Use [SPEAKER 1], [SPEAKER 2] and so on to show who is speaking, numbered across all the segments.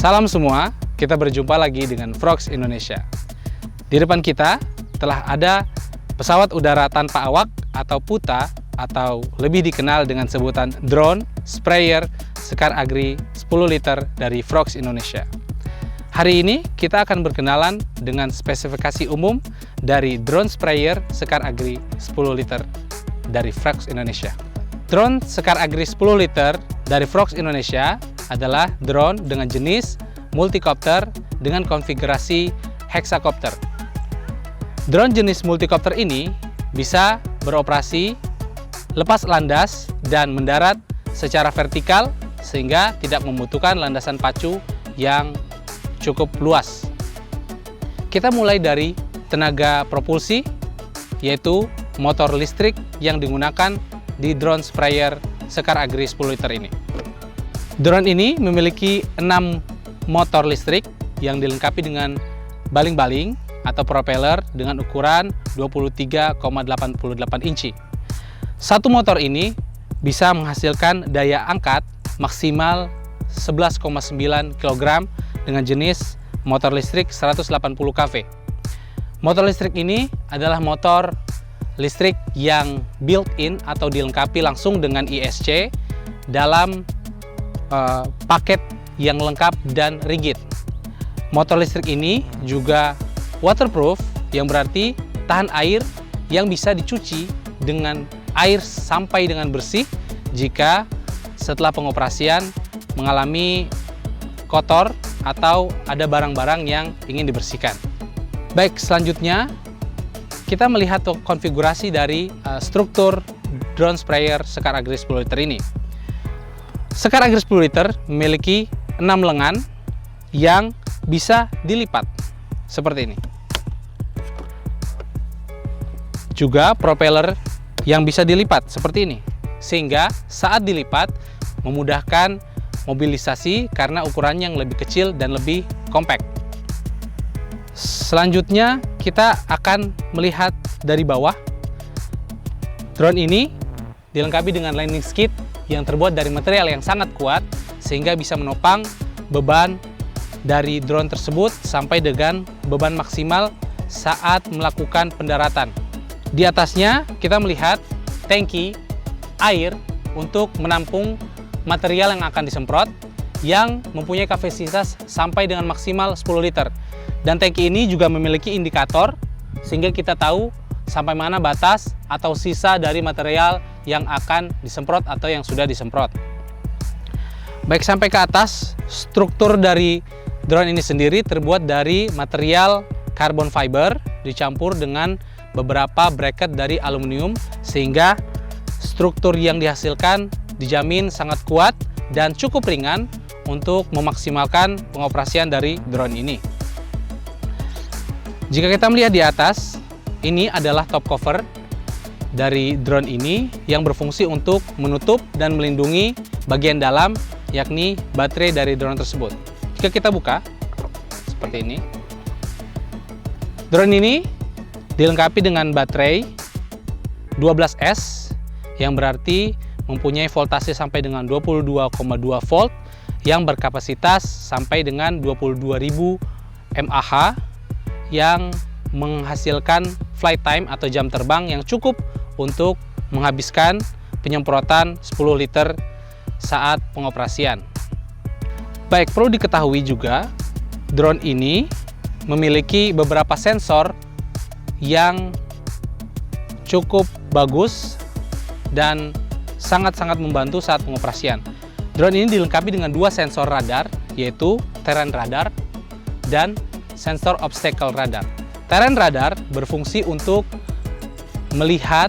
[SPEAKER 1] Salam semua, kita berjumpa lagi dengan Frogs Indonesia. Di depan kita telah ada pesawat udara tanpa awak atau PUTA atau lebih dikenal dengan sebutan drone sprayer Sekar Agri 10 liter dari Frogs Indonesia. Hari ini kita akan berkenalan dengan spesifikasi umum dari drone sprayer Sekar Agri 10 liter dari Frogs Indonesia. Drone Sekar Agri 10 liter dari Frogs Indonesia adalah drone dengan jenis multicopter dengan konfigurasi hexacopter. Drone jenis multicopter ini bisa beroperasi lepas landas dan mendarat secara vertikal sehingga tidak membutuhkan landasan pacu yang cukup luas. Kita mulai dari tenaga propulsi, yaitu motor listrik yang digunakan di drone sprayer Sekar Agri 10 liter ini. Drone ini memiliki 6 motor listrik yang dilengkapi dengan baling-baling atau propeller dengan ukuran 23,88 inci. Satu motor ini bisa menghasilkan daya angkat maksimal 11,9 kg dengan jenis motor listrik 180 kV. Motor listrik ini adalah motor listrik yang built-in atau dilengkapi langsung dengan ISC dalam paket yang lengkap dan rigid. Motor listrik ini juga waterproof, yang berarti tahan air yang bisa dicuci dengan air sampai dengan bersih jika setelah pengoperasian mengalami kotor atau ada barang-barang yang ingin dibersihkan. Baik, selanjutnya kita melihat konfigurasi dari struktur drone sprayer Sekar Agri 10 liter ini. Sekar Agri 10 liter memiliki 6 lengan yang bisa dilipat seperti ini. Juga propeller yang bisa dilipat seperti ini, sehingga saat dilipat memudahkan mobilisasi karena ukurannya yang lebih kecil dan lebih compact. Selanjutnya kita akan melihat dari bawah. Drone ini dilengkapi dengan landing skid yang terbuat dari material yang sangat kuat sehingga bisa menopang beban dari drone tersebut sampai dengan beban maksimal saat melakukan pendaratan. Di atasnya kita melihat tangki air untuk menampung material yang akan disemprot yang mempunyai kapasitas sampai dengan maksimal 10 liter. Dan tangki ini juga memiliki indikator sehingga kita tahu sampai mana batas atau sisa dari material yang akan disemprot atau yang sudah disemprot. Baik, sampai ke atas, struktur dari drone ini sendiri terbuat dari material carbon fiber dicampur dengan beberapa bracket dari aluminium sehingga struktur yang dihasilkan dijamin sangat kuat dan cukup ringan untuk memaksimalkan pengoperasian dari drone ini. Jika kita melihat di atas, ini adalah top cover dari drone ini yang berfungsi untuk menutup dan melindungi bagian dalam, yakni baterai dari drone tersebut. Jika kita buka, seperti ini. Drone ini dilengkapi dengan baterai 12S, yang berarti mempunyai voltase sampai dengan 22,2 volt, yang berkapasitas sampai dengan 22.000 mAh, yang menghasilkan flight time atau jam terbang yang cukup untuk menghabiskan penyemprotan 10 liter saat pengoperasian. Baik, perlu diketahui juga drone ini memiliki beberapa sensor yang cukup bagus dan sangat-sangat membantu saat pengoperasian. Drone ini dilengkapi dengan 2 sensor radar, yaitu terrain radar dan sensor obstacle radar. Terrain radar berfungsi untuk melihat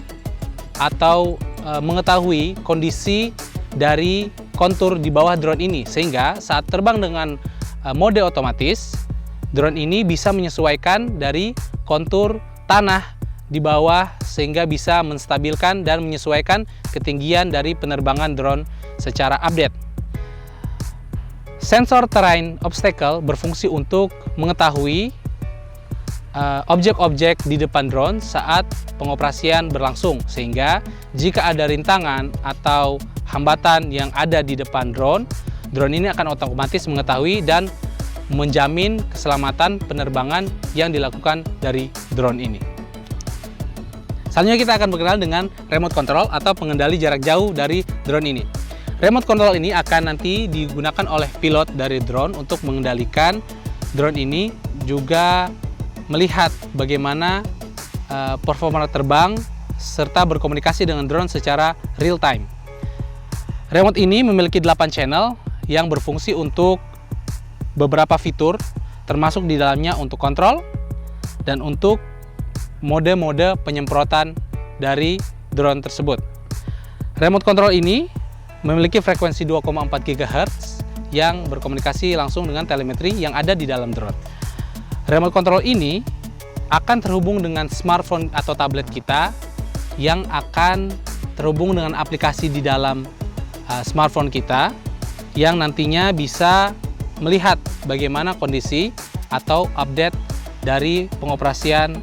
[SPEAKER 1] atau mengetahui kondisi dari kontur di bawah drone ini, sehingga saat terbang dengan mode otomatis, drone ini bisa menyesuaikan dari kontur tanah di bawah sehingga bisa menstabilkan dan menyesuaikan ketinggian dari penerbangan drone secara update. Sensor terrain obstacle berfungsi untuk mengetahui objek-objek di depan drone saat pengoperasian berlangsung, sehingga jika ada rintangan atau hambatan yang ada di depan drone ini akan otomatis mengetahui dan menjamin keselamatan penerbangan yang dilakukan dari drone ini. Selanjutnya kita akan berkenal dengan remote control atau pengendali jarak jauh dari drone ini. Remote control ini akan nanti digunakan oleh pilot dari drone untuk mengendalikan drone ini, juga melihat bagaimana performa terbang serta berkomunikasi dengan drone secara real time. Remote ini memiliki 8 channel yang berfungsi untuk beberapa fitur, termasuk di dalamnya untuk kontrol dan untuk mode-mode penyemprotan dari drone tersebut. Remote control ini memiliki frekuensi 2,4 GHz yang berkomunikasi langsung dengan telemetri yang ada di dalam drone. Remote control ini akan terhubung dengan smartphone atau tablet kita, yang akan terhubung dengan aplikasi di dalam smartphone kita, yang nantinya bisa melihat bagaimana kondisi atau update dari pengoperasian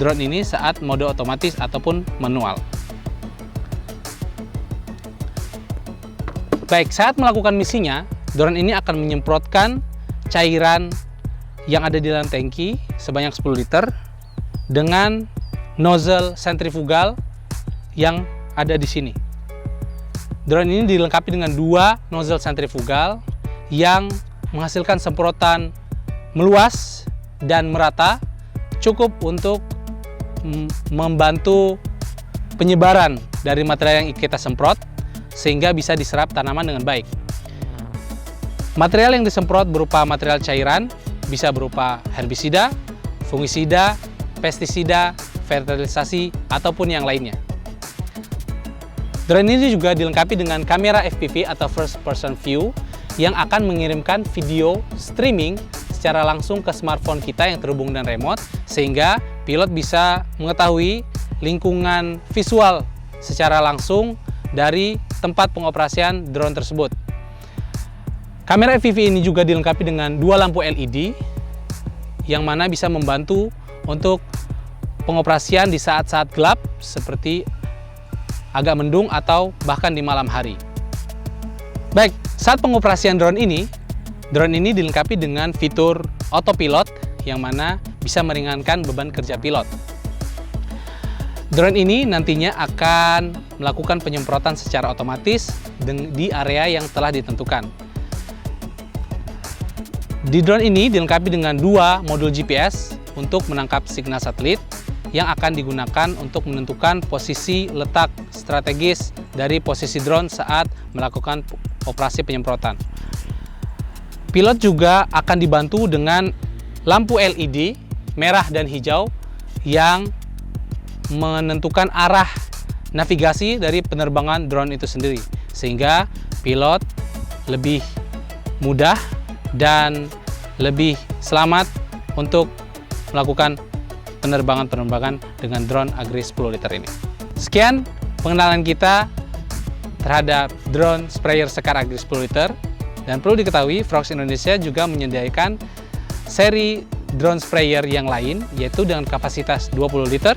[SPEAKER 1] drone ini saat mode otomatis ataupun manual. Baik, saat melakukan misinya, drone ini akan menyemprotkan cairan yang ada di dalam tangki sebanyak 10 liter dengan nozzle sentrifugal yang ada di sini. Drone ini dilengkapi dengan 2 nozzle sentrifugal yang menghasilkan semprotan meluas dan merata, cukup untuk membantu penyebaran dari material yang kita semprot sehingga bisa diserap tanaman dengan baik. Material yang disemprot berupa material cairan, bisa berupa herbisida, fungisida, pestisida, fertilisasi, ataupun yang lainnya. Drone ini juga dilengkapi dengan kamera FPV atau First Person View yang akan mengirimkan video streaming secara langsung ke smartphone kita yang terhubung dengan remote, sehingga pilot bisa mengetahui lingkungan visual secara langsung dari tempat pengoperasian drone tersebut. Kamera FPV ini juga dilengkapi dengan 2 lampu LED yang mana bisa membantu untuk pengoperasian di saat-saat gelap seperti agak mendung atau bahkan di malam hari. Baik, saat pengoperasian drone ini dilengkapi dengan fitur autopilot yang mana bisa meringankan beban kerja pilot. Drone ini nantinya akan melakukan penyemprotan secara otomatis di area yang telah ditentukan. Di drone ini dilengkapi dengan 2 modul GPS untuk menangkap signal satelit yang akan digunakan untuk menentukan posisi letak strategis dari posisi drone saat melakukan operasi penyemprotan. Pilot juga akan dibantu dengan lampu LED merah dan hijau yang menentukan arah navigasi dari penerbangan drone itu sendiri, sehingga pilot lebih mudah dan lebih selamat untuk melakukan penerbangan-penerbangan dengan drone Agri 10 liter ini. Sekian pengenalan kita terhadap drone sprayer Sekar Agri 10 liter. Dan perlu diketahui, Frogs Indonesia juga menyediakan seri drone sprayer yang lain, yaitu dengan kapasitas 20 liter,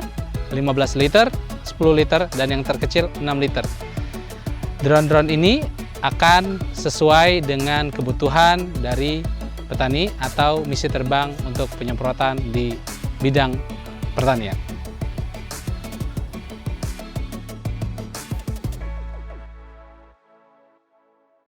[SPEAKER 1] 15 liter, 10 liter, dan yang terkecil 6 liter. Drone-drone ini akan sesuai dengan kebutuhan dari petani atau misi terbang untuk penyemprotan di bidang pertanian.